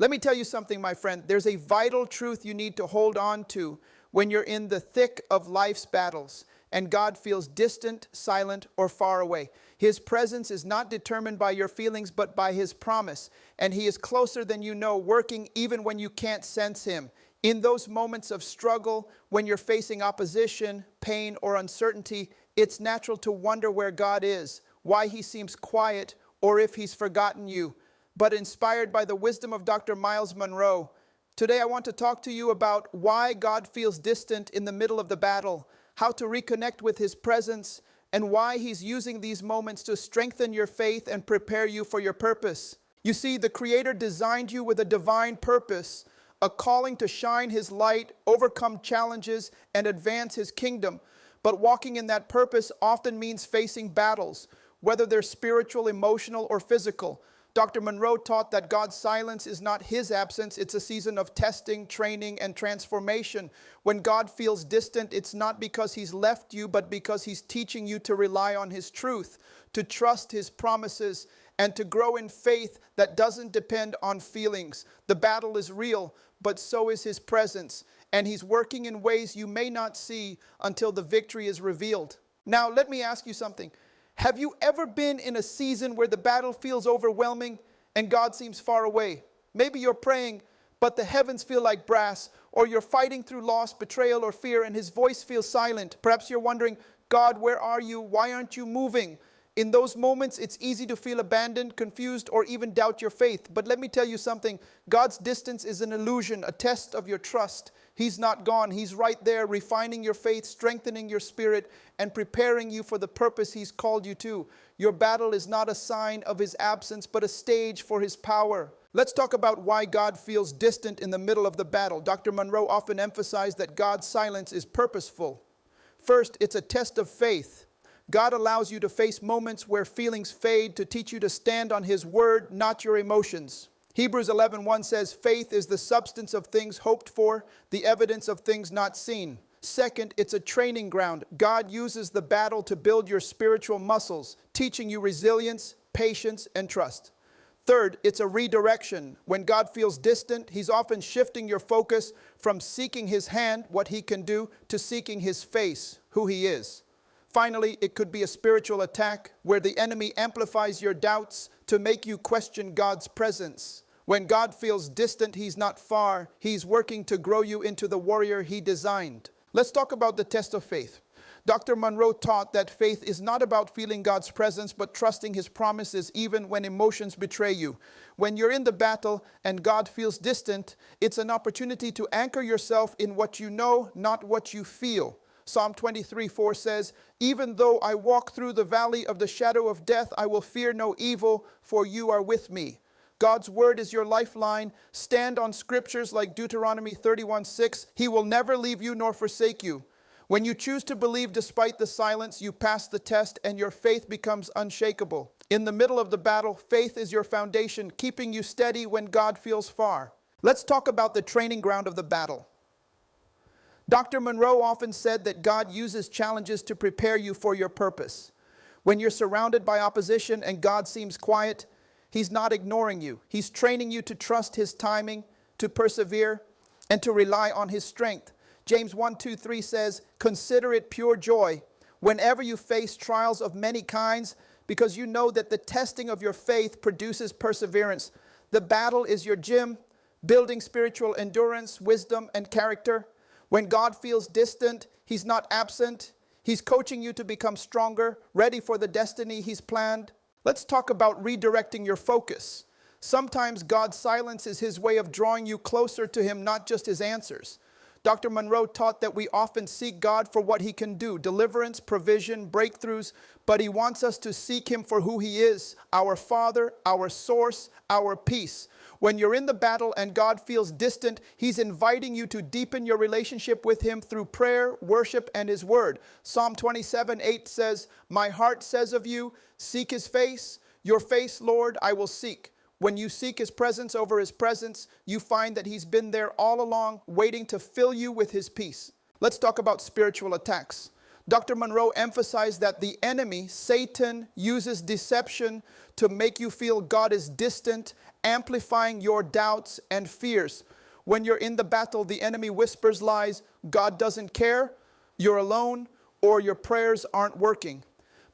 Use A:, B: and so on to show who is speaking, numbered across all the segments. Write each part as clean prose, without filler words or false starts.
A: Let me tell you something, my friend. There's a vital truth you need to hold on to when you're in the thick of life's battles and God feels distant, silent, or far away. His presence is not determined by your feelings, but by His promise. And He is closer than you know, working even when you can't sense Him. In those moments of struggle, when you're facing opposition, pain, or uncertainty, it's natural to wonder where God is, why He seems quiet, or if He's forgotten you. But inspired by the wisdom of Dr. Myles Munroe, today I want to talk to you about why God feels distant in the middle of the battle, how to reconnect with His presence, and why He's using these moments to strengthen your faith and prepare you for your purpose. You see, the Creator designed you with a divine purpose, a calling to shine His light, overcome challenges, and advance His kingdom. But walking in that purpose often means facing battles, whether they're spiritual, emotional, or physical. Dr. Munroe taught that God's silence is not His absence. It's a season of testing, training, and transformation. When God feels distant, it's not because He's left you, but because He's teaching you to rely on His truth, to trust His promises, and to grow in faith that doesn't depend on feelings. The battle is real, but so is His presence, and He's working in ways you may not see until the victory is revealed. Now, let me ask you something. Have you ever been in a season where the battle feels overwhelming and God seems far away? Maybe you're praying, but the heavens feel like brass, or you're fighting through loss, betrayal, or fear, and His voice feels silent. Perhaps you're wondering, God, where are you? Why aren't you moving? In those moments, it's easy to feel abandoned, confused, or even doubt your faith. But let me tell you something. God's distance is an illusion, a test of your trust. He's not gone. He's right there, refining your faith, strengthening your spirit, and preparing you for the purpose He's called you to. Your battle is not a sign of His absence, but a stage for His power. Let's talk about why God feels distant in the middle of the battle. Dr. Munroe often emphasized that God's silence is purposeful. First, it's a test of faith. God allows you to face moments where feelings fade to teach you to stand on His word, not your emotions. Hebrews 11:1 says, faith is the substance of things hoped for, the evidence of things not seen. Second, it's a training ground. God uses the battle to build your spiritual muscles, teaching you resilience, patience, and trust. Third, it's a redirection. When God feels distant, He's often shifting your focus from seeking His hand, what He can do, to seeking His face, who He is. Finally, it could be a spiritual attack where the enemy amplifies your doubts to make you question God's presence. When God feels distant, He's not far. He's working to grow you into the warrior He designed. Let's talk about the test of faith. Dr. Munroe taught that faith is not about feeling God's presence, but trusting His promises even when emotions betray you. When you're in the battle and God feels distant, it's an opportunity to anchor yourself in what you know, not what you feel. Psalm 23:4 says, even though I walk through the valley of the shadow of death, I will fear no evil, for you are with me. God's word is your lifeline. Stand on scriptures like Deuteronomy 31:6. He will never leave you nor forsake you. When you choose to believe despite the silence, you pass the test and your faith becomes unshakable. In the middle of the battle, faith is your foundation, keeping you steady when God feels far. Let's talk about the training ground of the battle. Dr. Munroe often said that God uses challenges to prepare you for your purpose. When you're surrounded by opposition and God seems quiet, He's not ignoring you. He's training you to trust His timing, to persevere, and to rely on His strength. James 1:2-3 says, consider it pure joy whenever you face trials of many kinds, because you know that the testing of your faith produces perseverance. The battle is your gym, building spiritual endurance, wisdom, and character. When God feels distant, He's not absent. He's coaching you to become stronger, ready for the destiny He's planned. Let's talk about redirecting your focus. Sometimes God's silence is His way of drawing you closer to Him, not just His answers. Dr. Munroe taught that we often seek God for what He can do, deliverance, provision, breakthroughs, but He wants us to seek Him for who He is, our Father, our source, our peace. When you're in the battle and God feels distant, He's inviting you to deepen your relationship with Him through prayer, worship, and His word. Psalm 27:8 says, my heart says of you, seek His face. Your face, Lord, I will seek. When you seek His presence over His presence, you find that He's been there all along, waiting to fill you with His peace. Let's talk about spiritual attacks. Dr. Munroe emphasized that the enemy, Satan, uses deception to make you feel God is distant, amplifying your doubts and fears. When you're in the battle, the enemy whispers lies, God doesn't care, you're alone, or your prayers aren't working.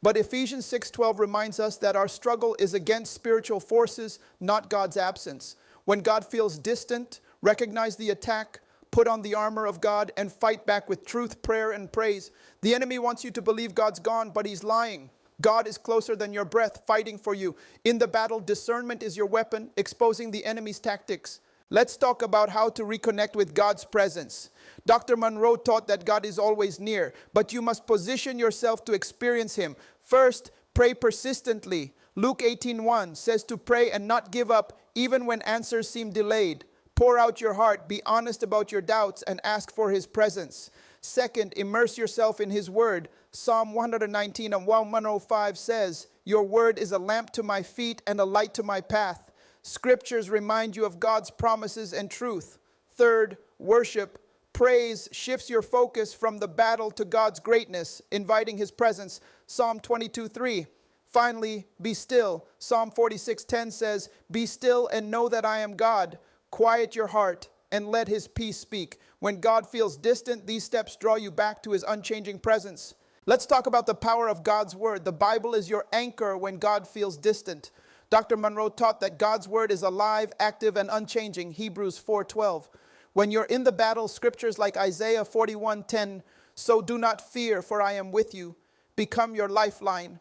A: But Ephesians 6:12 reminds us that our struggle is against spiritual forces, not God's absence. When God feels distant, recognize the attack, put on the armor of God, and fight back with truth, prayer, and praise. The enemy wants you to believe God's gone, but he's lying. God is closer than your breath, fighting for you. In the battle, discernment is your weapon, exposing the enemy's tactics. Let's talk about how to reconnect with God's presence. Dr. Munroe taught that God is always near, but you must position yourself to experience him. First, pray persistently. Luke 18:1 says to pray and not give up, even when answers seem delayed. Pour out your heart, be honest about your doubts, and ask for his presence. Second, immerse yourself in his word. Psalm 119 and 105 says, your word is a lamp to my feet and a light to my path. Scriptures remind you of God's promises and truth. Third, worship. Praise shifts your focus from the battle to God's greatness, inviting his presence. Psalm 22:3. Finally, be still. Psalm 46:10 says, be still and know that I am God. Quiet your heart and let his peace speak. When God feels distant, these steps draw you back to his unchanging presence. Let's talk about the power of God's word. The Bible is your anchor when God feels distant. Dr. Munroe taught that God's word is alive, active, and unchanging. Hebrews 4:12. When you're in the battle, scriptures like Isaiah 41:10, so do not fear, for I am with you, become your lifeline.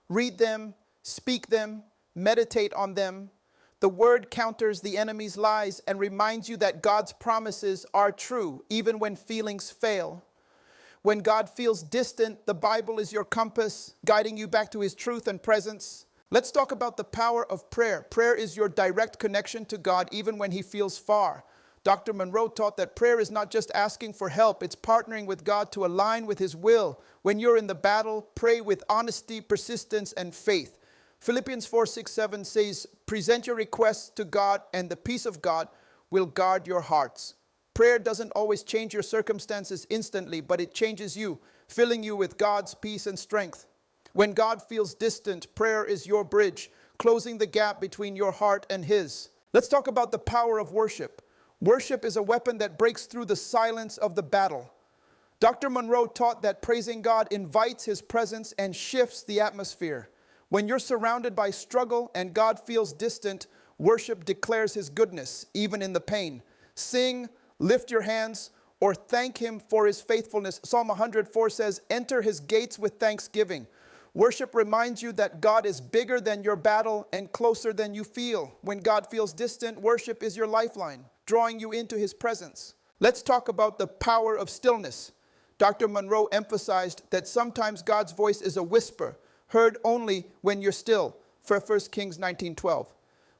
A: Read them, speak them, meditate on them. The word counters the enemy's lies and reminds you that God's promises are true, even when feelings fail. When God feels distant, the Bible is your compass, guiding you back to his truth and presence. Let's talk about the power of prayer. Prayer is your direct connection to God, even when he feels far. Dr. Munroe taught that prayer is not just asking for help, it's partnering with God to align with his will. When you're in the battle, pray with honesty, persistence, and faith. Philippians 4:6-7 says, present your requests to God and the peace of God will guard your hearts. Prayer doesn't always change your circumstances instantly, but it changes you, filling you with God's peace and strength. When God feels distant, prayer is your bridge, closing the gap between your heart and his. Let's talk about the power of worship. Worship is a weapon that breaks through the silence of the battle. Dr. Munroe taught that praising God invites his presence and shifts the atmosphere. When you're surrounded by struggle and God feels distant, worship declares his goodness, even in the pain. Sing, lift your hands, or thank him for his faithfulness. Psalm 104 says, enter his gates with thanksgiving. Worship reminds you that God is bigger than your battle and closer than you feel. When God feels distant, worship is your lifeline, drawing you into his presence. Let's talk about the power of stillness. Dr. Munroe emphasized that sometimes God's voice is a whisper, heard only when you're still, for 1 Kings 19:12.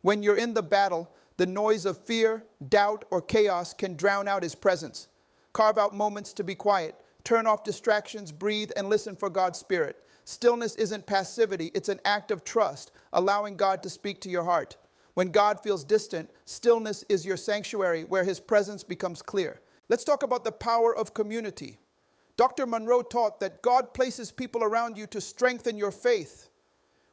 A: When you're in the battle, the noise of fear, doubt, or chaos can drown out his presence. Carve out moments to be quiet. Turn off distractions, breathe, and listen for God's Spirit. Stillness isn't passivity, it's an act of trust, allowing God to speak to your heart. When God feels distant, stillness is your sanctuary where his presence becomes clear. Let's talk about the power of community. Dr. Munroe taught that God places people around you to strengthen your faith.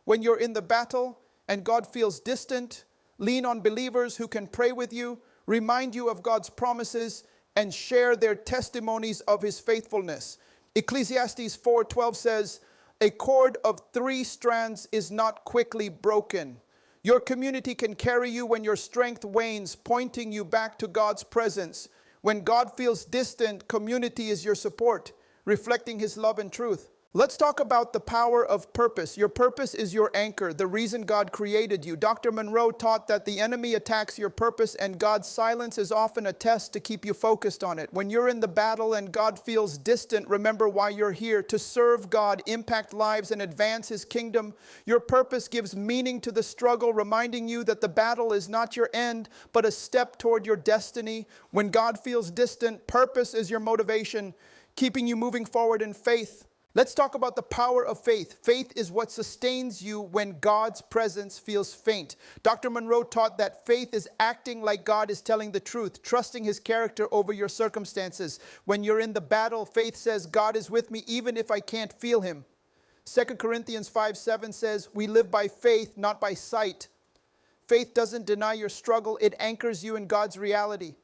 A: When you're in the battle and God feels distant, lean on believers who can pray with you, remind you of God's promises, and share their testimonies of his faithfulness. Ecclesiastes 4:12 says, a cord of 3 strands is not quickly broken. Your community can carry you when your strength wanes, pointing you back to God's presence. When God feels distant, community is your support, reflecting his love and truth. Let's talk about the power of purpose. Your purpose is your anchor, the reason God created you. Dr. Munroe taught that the enemy attacks your purpose and God's silence is often a test to keep you focused on it. When you're in the battle and God feels distant, remember why you're here: to serve God, impact lives, and advance his kingdom. Your purpose gives meaning to the struggle, reminding you that the battle is not your end, but a step toward your destiny. When God feels distant, purpose is your motivation, keeping you moving forward in faith. Let's talk about the power of faith. Faith is what sustains you when God's presence feels faint. Dr. Munroe taught that faith is acting like God is telling the truth, trusting his character over your circumstances. When you're in the battle, faith says, God is with me even if I can't feel him. 2 Corinthians 5:7 says, we live by faith, not by sight. Faith doesn't deny your struggle. It anchors you in God's reality.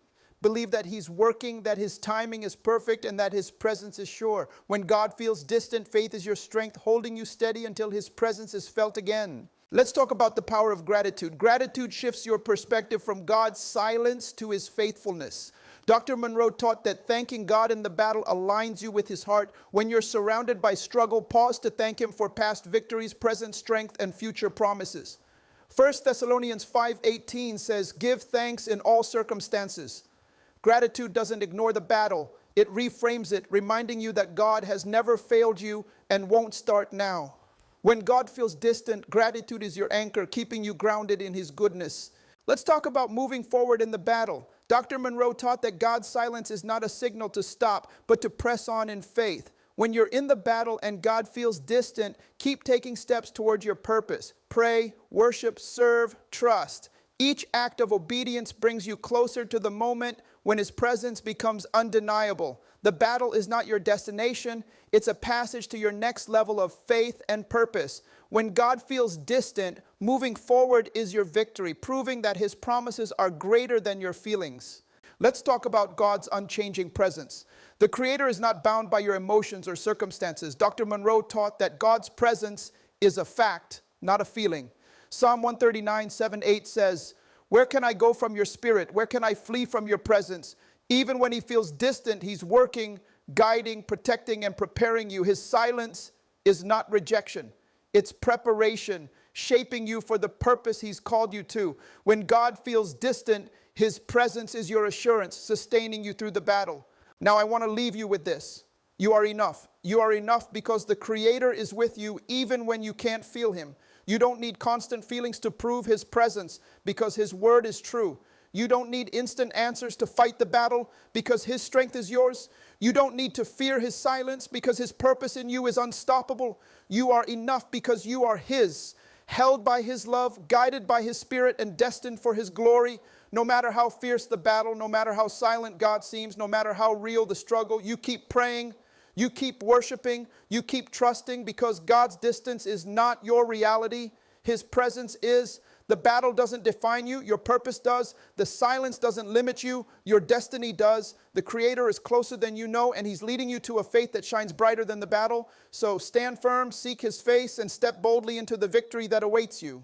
A: Believe that he's working, that his timing is perfect, and that his presence is sure. When God feels distant, faith is your strength, holding you steady until his presence is felt again. Let's talk about the power of gratitude. Gratitude shifts your perspective from God's silence to his faithfulness. Dr. Munroe taught that thanking God in the battle aligns you with his heart. When you're surrounded by struggle, pause to thank him for past victories, present strength, and future promises. 1 Thessalonians 5:18 says, give thanks in all circumstances. Gratitude doesn't ignore the battle. It reframes it, reminding you that God has never failed you and won't start now. When God feels distant, gratitude is your anchor, keeping you grounded in his goodness. Let's talk about moving forward in the battle. Dr. Munroe taught that God's silence is not a signal to stop, but to press on in faith. When you're in the battle and God feels distant, keep taking steps towards your purpose. Pray, worship, serve, trust. Each act of obedience brings you closer to the moment when his presence becomes undeniable. The battle is not your destination. It's a passage to your next level of faith and purpose. When God feels distant, moving forward is your victory, proving that his promises are greater than your feelings. Let's talk about God's unchanging presence. The Creator is not bound by your emotions or circumstances. Dr. Munroe taught that God's presence is a fact, not a feeling. Psalm 139:7-8 says, where can I go from your spirit? Where can I flee from your presence? Even when he feels distant, he's working, guiding, protecting, and preparing you. His silence is not rejection. It's preparation, shaping you for the purpose he's called you to. When God feels distant, his presence is your assurance, sustaining you through the battle. Now I want to leave you with this. You are enough. You are enough because the Creator is with you even when you can't feel him. You don't need constant feelings to prove his presence because his word is true. You don't need instant answers to fight the battle because his strength is yours. You don't need to fear his silence because his purpose in you is unstoppable. You are enough because you are his, held by his love, guided by his spirit, and destined for his glory. No matter how fierce the battle, no matter how silent God seems, no matter how real the struggle, you keep praying. You keep worshiping, you keep trusting because God's distance is not your reality. His presence is. The battle doesn't define you, your purpose does. The silence doesn't limit you, your destiny does. The Creator is closer than you know, and he's leading you to a faith that shines brighter than the battle. So stand firm, seek his face, and step boldly into the victory that awaits you.